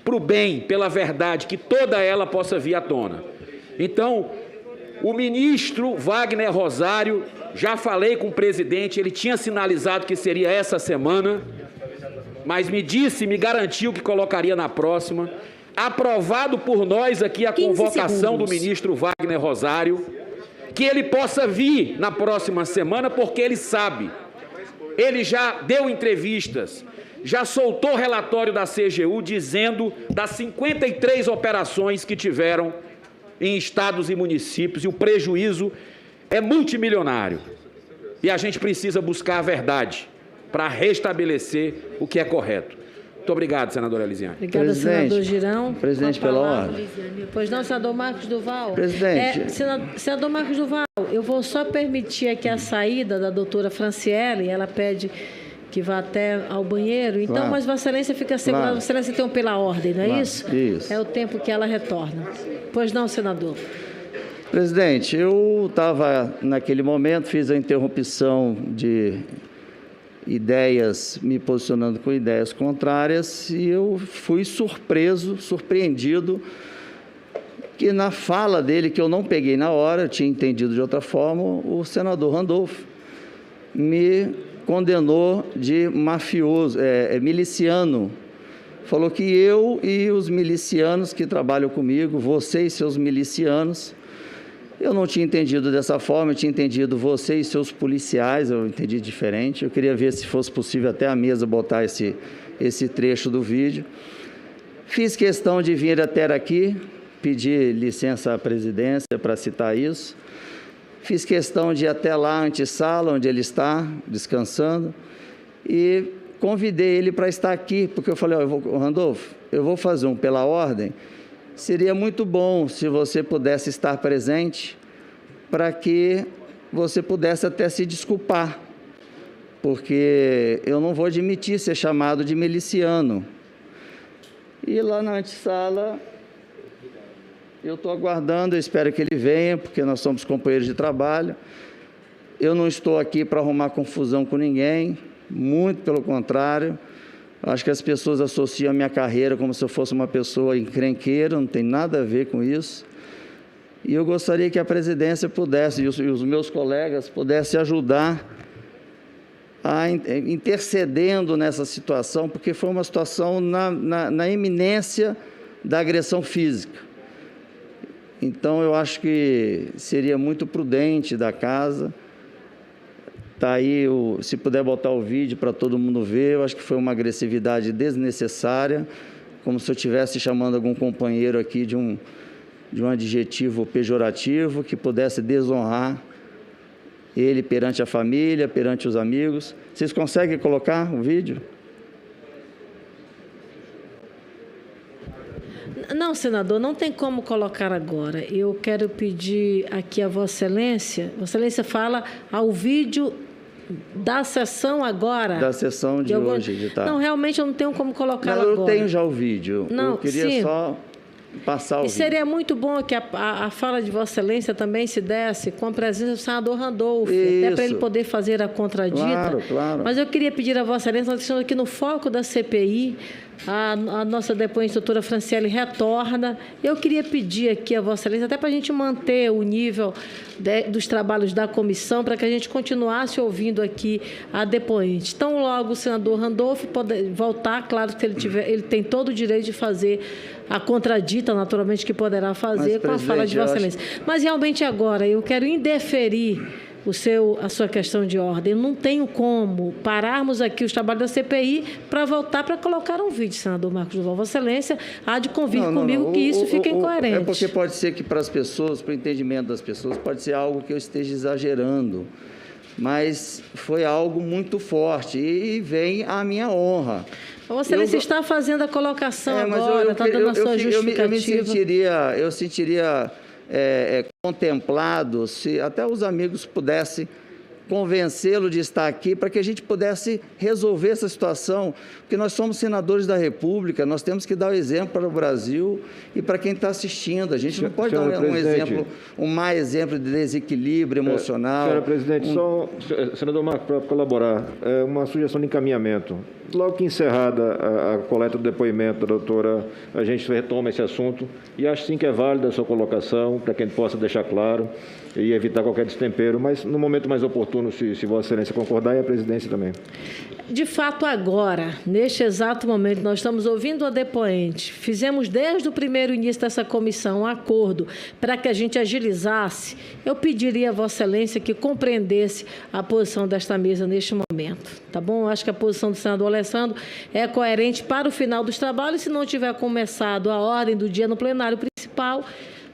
para o bem, pela verdade, que toda ela possa vir à tona. Então, o ministro Wagner Rosário, já falei com o presidente, ele tinha sinalizado que seria essa semana, mas me garantiu que colocaria na próxima. Aprovado por nós aqui a convocação do ministro Wagner Rosário, que ele possa vir na próxima semana, porque ele sabe, ele já deu entrevistas, já soltou relatório da CGU dizendo das 53 operações que tiveram em estados e municípios, e o prejuízo é multimilionário. E a gente precisa buscar a verdade para restabelecer o que é correto. Muito obrigado, senadora Elisiane. Obrigada, senador Girão. Presidente, pela ordem. Pois não, senador Marcos Duval. Presidente. Senador Marcos Duval, eu vou só permitir aqui a saída da doutora Franciele, ela pede que vá até ao banheiro. Então, mas Vossa Excelência fica segurando, Vossa Excelência tem pela ordem, não é isso? Isso. É o tempo que ela retorna. Pois não, senador. Presidente, eu estava naquele momento, fiz a interrupção de ideias, me posicionando com ideias contrárias, e eu fui surpreendido, que na fala dele, que eu não peguei na hora, eu tinha entendido de outra forma, o senador Randolfo me condenou de mafioso, miliciano. Falou que eu e os milicianos que trabalham comigo, você e seus milicianos, eu não tinha entendido dessa forma, eu tinha entendido você e seus policiais, eu entendi diferente. Eu queria ver se fosse possível até a mesa botar esse trecho do vídeo. Fiz questão de vir até aqui, pedir licença à presidência para citar isso. Fiz questão de ir até lá, antessala, onde ele está, descansando, e convidei ele para estar aqui, porque eu falei, Randolfo, eu vou fazer um pela ordem. Seria muito bom se você pudesse estar presente para que você pudesse até se desculpar, porque eu não vou admitir ser chamado de miliciano. E lá na antessala, eu estou aguardando, eu espero que ele venha, porque nós somos companheiros de trabalho. Eu não estou aqui para arrumar confusão com ninguém, muito pelo contrário. Acho que as pessoas associam a minha carreira como se eu fosse uma pessoa encrenqueira, não tem nada a ver com isso. E eu gostaria que a presidência pudesse, e os meus colegas pudessem ajudar intercedendo nessa situação, porque foi uma situação na iminência da agressão física. Então, eu acho que seria muito prudente da casa. Está aí, se puder botar o vídeo para todo mundo ver, eu acho que foi uma agressividade desnecessária, como se eu estivesse chamando algum companheiro aqui de um adjetivo pejorativo que pudesse desonrar ele perante a família, perante os amigos. Vocês conseguem colocar o vídeo? Não, senador, não tem como colocar agora. Eu quero pedir aqui a Vossa Excelência. Vossa Excelência fala ao vídeo da sessão agora. Da sessão de hoje, de tarde. Não, realmente eu não tenho como colocar agora. Eu tenho já o vídeo. Não, eu queria sim. só passar o vídeo. E seria muito bom que a fala de Vossa Excelência também se desse com a presença do senador Randolph, até para ele poder fazer a contradita. Claro, claro. Mas eu queria pedir a Vossa Excelência, nós estamos aqui no foco da CPI, a nossa depoente, doutora Franciele, retorna. Eu queria pedir aqui a Vossa Excelência, até para a gente manter o nível dos trabalhos da comissão, para que a gente continuasse ouvindo aqui a depoente. Então, logo o senador Randolph pode voltar, claro que ele tem todo o direito de fazer a contradita, naturalmente, que poderá fazer com a fala de Vossa Excelência. Mas, realmente, agora, eu quero indeferir a sua questão de ordem. Eu não tenho como pararmos aqui os trabalhos da CPI para voltar para colocar um vídeo, senador Marcos Duval. Vossa Excelência há de convir comigo que isso fique incoerente. É porque pode ser que para as pessoas, para o entendimento das pessoas, pode ser algo que eu esteja exagerando. Mas foi algo muito forte e vem à minha honra. Vossa Excelência está fazendo a colocação agora, está dando a sua justificativa. Eu sentiria contemplado se até os amigos pudessem convencê-lo de estar aqui para que a gente pudesse resolver essa situação, porque nós somos senadores da República, nós temos que dar o exemplo para o Brasil e para quem está assistindo. A gente não pode dar um má exemplo de desequilíbrio emocional. Senhora Presidente, senador Marco, para colaborar, uma sugestão de encaminhamento. Logo que encerrada a coleta do depoimento da doutora, a gente retoma esse assunto e acho sim que é válida a sua colocação, para que a gente possa deixar claro e evitar qualquer destempero, mas no momento mais oportuno, se Vossa Excelência concordar, e a presidência também. De fato, agora, neste exato momento, nós estamos ouvindo a depoente. Fizemos desde o primeiro início dessa comissão um acordo para que a gente agilizasse. Eu pediria a Vossa Excelência que compreendesse a posição desta mesa neste momento, tá bom? Eu acho que a posição do senador Alessandro é coerente para o final dos trabalhos. Se não tiver começado a ordem do dia no plenário principal,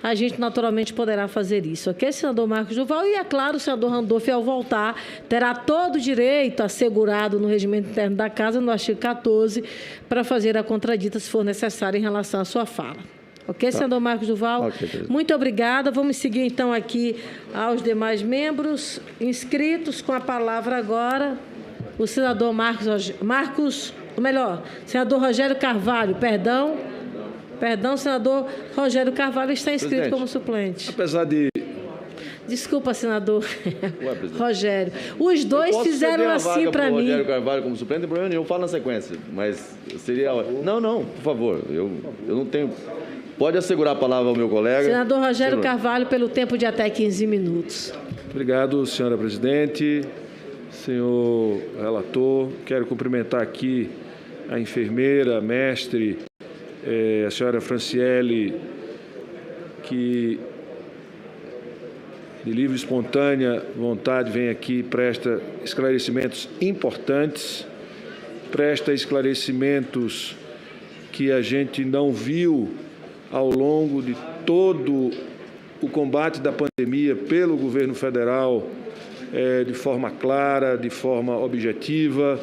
a gente naturalmente poderá fazer isso, ok, senador Marcos Duval? E, é claro, o senador Randolph, ao voltar, terá todo o direito assegurado no regimento interno da Casa, no artigo 14, para fazer a contradita, se for necessário, em relação à sua fala. Ok, senador Marcos Duval? Okay, muito obrigada. Vamos seguir, então, aqui aos demais membros inscritos. Com a palavra agora, o senador senador Rogério Carvalho, Perdão, senador Rogério Carvalho está inscrito como suplente. Apesar de... Desculpa, senador Rogério. Os dois fizeram assim para mim. Rogério Carvalho como suplente, não tem problema nenhum, eu falo na sequência. Mas seria... Não, por favor. Eu não tenho... Pode assegurar a palavra ao meu colega. Senador Rogério Carvalho, pelo tempo de até 15 minutos. Obrigado, senhora presidente, senhor relator. Quero cumprimentar aqui a enfermeira, a mestre, a senhora Franciele, que de livre e espontânea vontade vem aqui e presta esclarecimentos importantes, presta esclarecimentos que a gente não viu ao longo de todo o combate da pandemia pelo governo federal, de forma clara, de forma objetiva,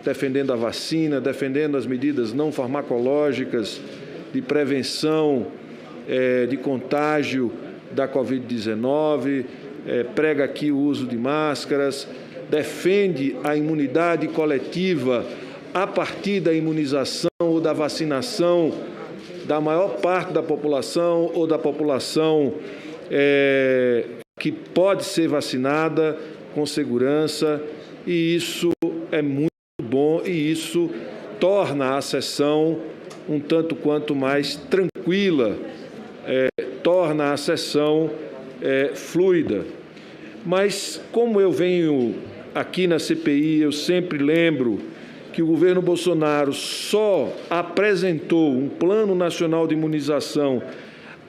defendendo a vacina, defendendo as medidas não farmacológicas de prevenção de contágio da Covid-19, prega aqui o uso de máscaras, defende a imunidade coletiva a partir da imunização ou da vacinação da maior parte da população ou da população que pode ser vacinada com segurança, e isso é muito bom e isso torna a sessão um tanto quanto mais tranquila, torna a sessão fluida. Mas, como eu venho aqui na CPI, eu sempre lembro que o governo Bolsonaro só apresentou um plano nacional de imunização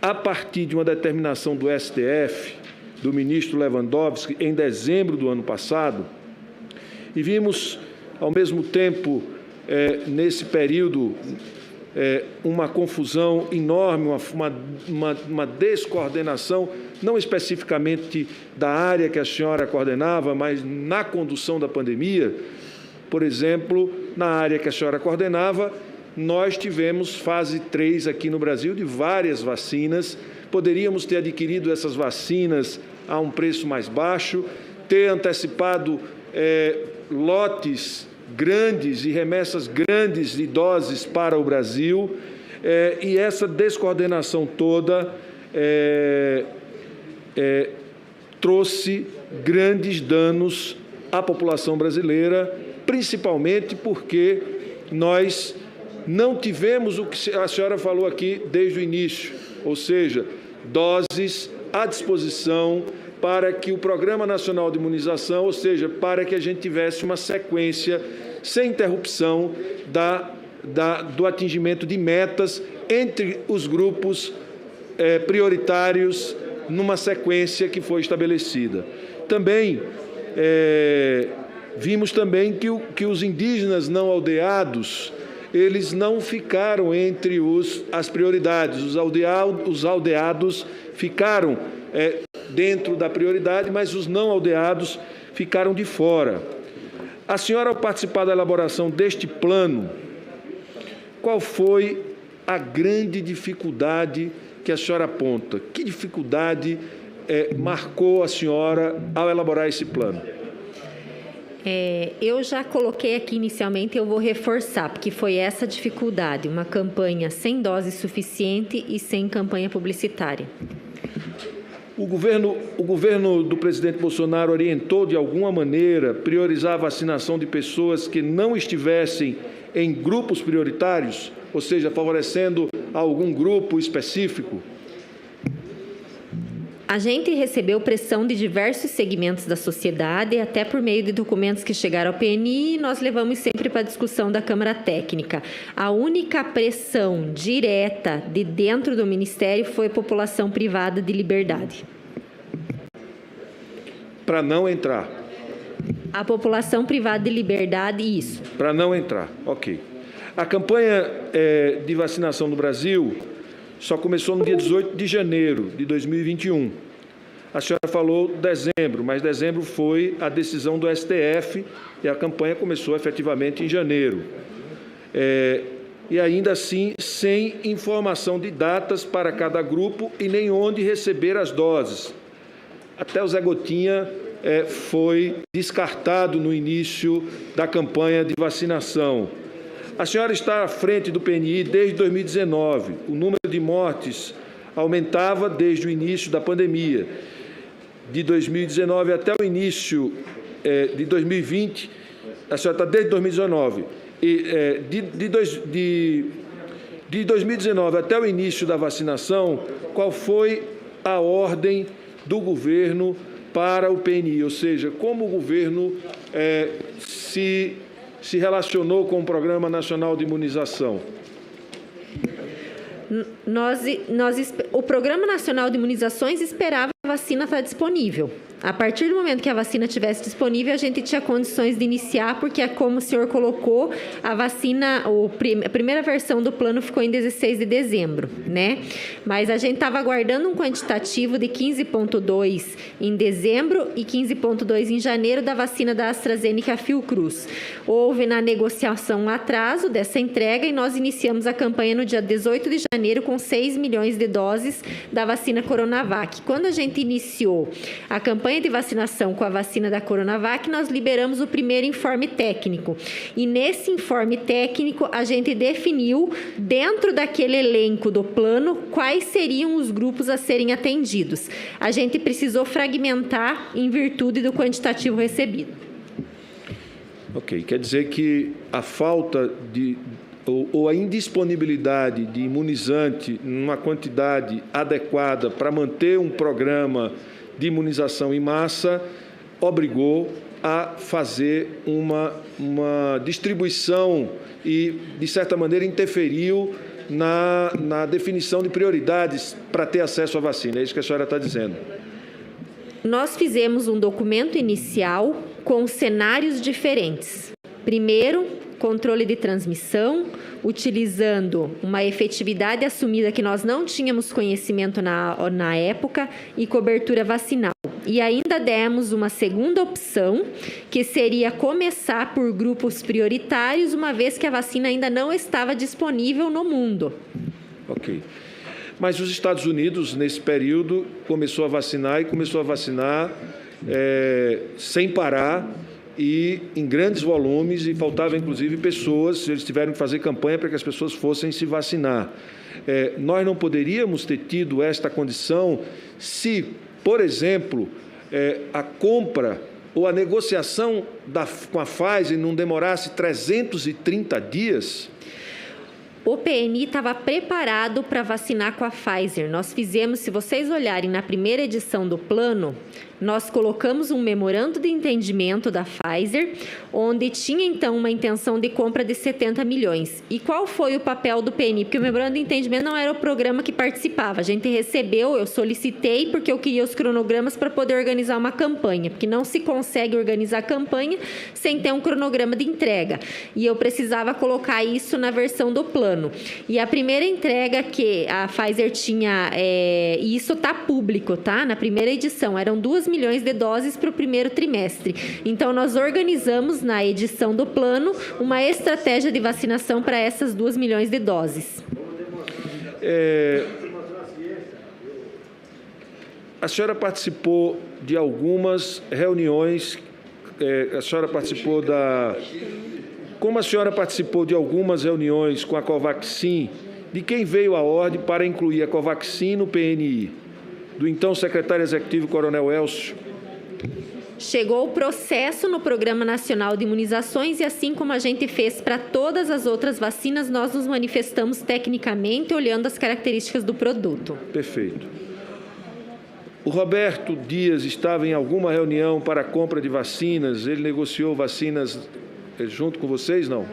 a partir de uma determinação do STF, do ministro Lewandowski, em dezembro do ano passado, e vimos, ao mesmo tempo, nesse período, uma confusão enorme, uma descoordenação, não especificamente da área que a senhora coordenava, mas na condução da pandemia. Por exemplo, na área que a senhora coordenava, nós tivemos fase 3 aqui no Brasil de várias vacinas. Poderíamos ter adquirido essas vacinas a um preço mais baixo, ter antecipado lotes grandes e remessas grandes de doses para o Brasil, e essa descoordenação toda trouxe grandes danos à população brasileira, principalmente porque nós não tivemos o que a senhora falou aqui desde o início, ou seja, doses à disposição para que o Programa Nacional de Imunização, ou seja, para que a gente tivesse uma sequência sem interrupção do atingimento de metas entre os grupos prioritários numa sequência que foi estabelecida. Também vimos também que os indígenas não aldeados, eles não ficaram entre as prioridades. Os aldeados ficaram dentro da prioridade, mas os não aldeados ficaram de fora. A senhora, ao participar da elaboração deste plano, qual foi a grande dificuldade que a senhora aponta? Que dificuldade marcou a senhora ao elaborar esse plano? Eu já coloquei aqui inicialmente, eu vou reforçar, porque foi essa dificuldade, uma campanha sem dose suficiente e sem campanha publicitária. O governo do presidente Bolsonaro orientou, de alguma maneira, priorizar a vacinação de pessoas que não estivessem em grupos prioritários, ou seja, favorecendo algum grupo específico? A gente recebeu pressão de diversos segmentos da sociedade, até por meio de documentos que chegaram ao PNI, e nós levamos sempre para a discussão da Câmara Técnica. A única pressão direta de dentro do Ministério foi população privada de liberdade. Para não entrar? A população privada de liberdade, isso. Para não entrar, ok. A campanha de vacinação no Brasil só começou no dia 18 de janeiro de 2021. A senhora falou dezembro, mas dezembro foi a decisão do STF e a campanha começou efetivamente em janeiro. E ainda assim, sem informação de datas para cada grupo e nem onde receber as doses. Até o Zé Gotinha foi descartado no início da campanha de vacinação. A senhora está à frente do PNI desde 2019. O número de mortes aumentava desde o início da pandemia. De 2019 até o início de 2020, a senhora está desde 2019. E de 2019 até o início da vacinação, qual foi a ordem do governo para o PNI? Ou seja, como o governo se relacionou com o Programa Nacional de Imunização? O Programa Nacional de Imunizações esperava a vacina estar disponível. A partir do momento que a vacina estivesse disponível, a gente tinha condições de iniciar, porque, como o senhor colocou, a vacina, a primeira versão do plano ficou em 16 de dezembro, né? Mas a gente estava aguardando um quantitativo de 15,2 em dezembro e 15,2 em janeiro da vacina da AstraZeneca Fiocruz. Houve na negociação um atraso dessa entrega e nós iniciamos a campanha no dia 18 de janeiro com 6 milhões de doses da vacina Coronavac. Quando a gente iniciou a campanha de vacinação com a vacina da Coronavac, nós liberamos o primeiro informe técnico. E nesse informe técnico, a gente definiu, dentro daquele elenco do plano, quais seriam os grupos a serem atendidos. A gente precisou fragmentar em virtude do quantitativo recebido. Ok, quer dizer que a falta ou a indisponibilidade de imunizante numa quantidade adequada para manter um programa de imunização em massa obrigou a fazer uma distribuição e, de certa maneira, interferiu na definição de prioridades para ter acesso à vacina. É isso que a senhora está dizendo. Nós fizemos um documento inicial com cenários diferentes. Primeiro, controle de transmissão, utilizando uma efetividade assumida que nós não tínhamos conhecimento na época e cobertura vacinal. E ainda demos uma segunda opção, que seria começar por grupos prioritários, uma vez que a vacina ainda não estava disponível no mundo. Ok. Mas os Estados Unidos, nesse período, começou a vacinar sem parar e em grandes volumes, e faltava, inclusive, pessoas, eles tiveram que fazer campanha para que as pessoas fossem se vacinar. Nós não poderíamos ter tido esta condição se, por exemplo, a compra ou a negociação com a Pfizer não demorasse 330 dias? O PNI estava preparado para vacinar com a Pfizer. Nós fizemos, se vocês olharem na primeira edição do plano, nós colocamos um memorando de entendimento da Pfizer, onde tinha, então, uma intenção de compra de 70 milhões. E qual foi o papel do PNI? Porque o memorando de entendimento não era o programa que participava. A gente recebeu, eu solicitei, porque eu queria os cronogramas para poder organizar uma campanha, porque não se consegue organizar campanha sem ter um cronograma de entrega. E eu precisava colocar isso na versão do plano. E a primeira entrega que a Pfizer tinha, e isso está público, tá? Na primeira edição, eram 2 milhões de doses para o primeiro trimestre. Então, nós organizamos na edição do plano uma estratégia de vacinação para essas 2 milhões de doses. A senhora participou de algumas reuniões, Como a senhora participou de algumas reuniões com a Covaxin, de quem veio a ordem para incluir a Covaxin no PNI? Do então secretário executivo, Coronel Elcio? Chegou o processo no Programa Nacional de Imunizações e, assim como a gente fez para todas as outras vacinas, nós nos manifestamos tecnicamente, olhando as características do produto. Perfeito. O Roberto Dias estava em alguma reunião para a compra de vacinas? Ele negociou vacinas junto com vocês, não?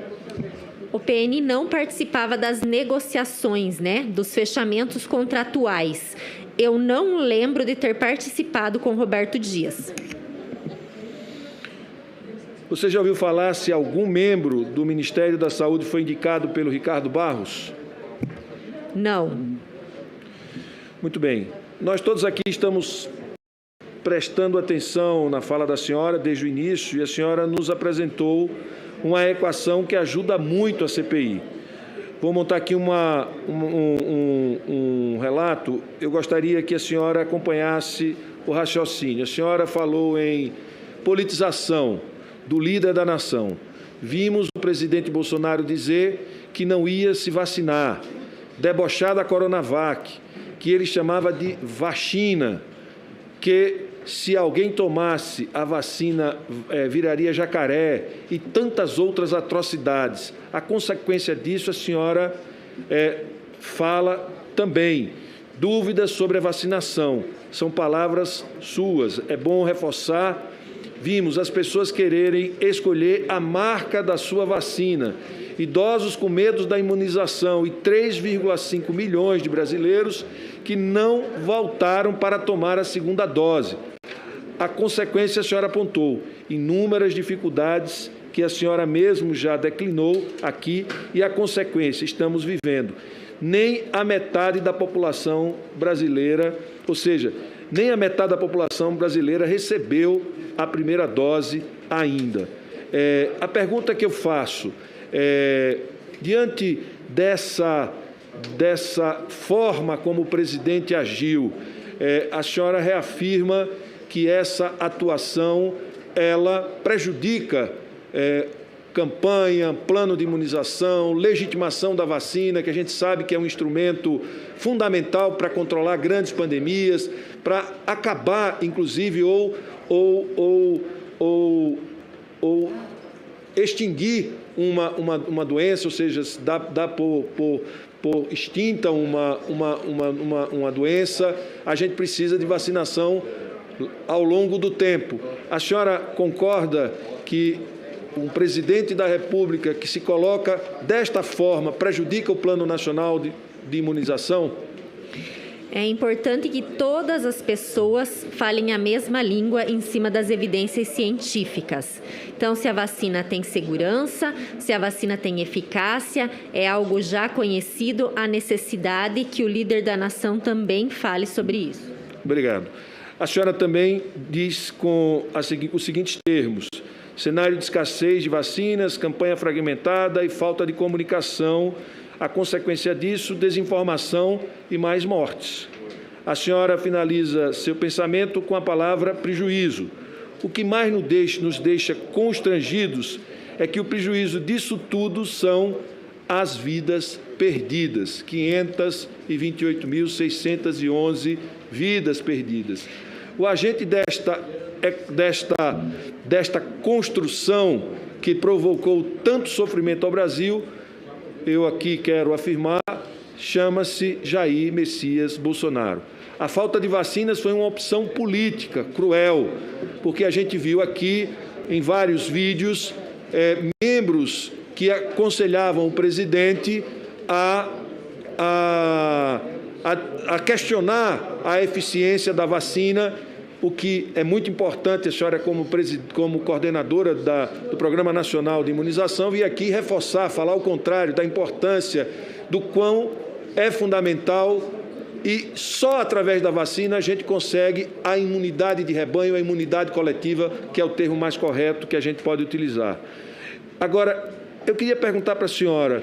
O PN não participava das negociações, dos fechamentos contratuais. Eu não lembro de ter participado com Roberto Dias. Você já ouviu falar se algum membro do Ministério da Saúde foi indicado pelo Ricardo Barros? Não. Muito bem. Nós todos aqui estamos prestando atenção na fala da senhora desde o início, e a senhora nos apresentou uma equação que ajuda muito a CPI. Vou montar aqui um relato. Eu gostaria que a senhora acompanhasse o raciocínio. A senhora falou em politização do líder da nação. Vimos o presidente Bolsonaro dizer que não ia se vacinar, debochar da Coronavac, que ele chamava de vacina, que se alguém tomasse a vacina viraria jacaré e tantas outras atrocidades. A consequência disso, a senhora fala também. Dúvidas sobre a vacinação. São palavras suas. É bom reforçar. Vimos as pessoas quererem escolher a marca da sua vacina. Idosos com medo da imunização e 3,5 milhões de brasileiros que não voltaram para tomar a segunda dose. A consequência, a senhora apontou inúmeras dificuldades que a senhora mesmo já declinou aqui, e a consequência, estamos vivendo. Nem a metade da população brasileira, ou seja, nem a metade da população brasileira recebeu a primeira dose ainda. A pergunta que eu faço, diante dessa forma como o presidente agiu, a senhora reafirma que essa atuação ela prejudica campanha, plano de imunização, legitimação da vacina, que a gente sabe que é um instrumento fundamental para controlar grandes pandemias, para acabar, inclusive, ou extinguir uma doença, ou seja, dá por extinta uma doença. A gente precisa de vacinação ao longo do tempo. A senhora concorda que um presidente da República que se coloca desta forma prejudica o Plano Nacional de Imunização? É importante que todas as pessoas falem a mesma língua em cima das evidências científicas. Então, se a vacina tem segurança, se a vacina tem eficácia, é algo já conhecido, a necessidade que o líder da nação também fale sobre isso. Obrigado. A senhora também diz com os seguintes termos: cenário de escassez de vacinas, campanha fragmentada e falta de comunicação. A consequência disso, desinformação e mais mortes. A senhora finaliza seu pensamento com a palavra prejuízo. O que mais nos deixa constrangidos é que o prejuízo disso tudo são as vidas perdidas, 528.611 vidas perdidas. O agente desta construção que provocou tanto sofrimento ao Brasil, eu aqui quero afirmar, chama-se Jair Messias Bolsonaro. A falta de vacinas foi uma opção política cruel, porque a gente viu aqui em vários vídeos membros que aconselhavam o presidente a questionar a eficiência da vacina, o que é muito importante. A senhora, como coordenadora do Programa Nacional de Imunização, vir aqui reforçar, falar o contrário, da importância do quão é fundamental, e só através da vacina a gente consegue a imunidade de rebanho, a imunidade coletiva, que é o termo mais correto que a gente pode utilizar. Agora, eu queria perguntar para a senhora,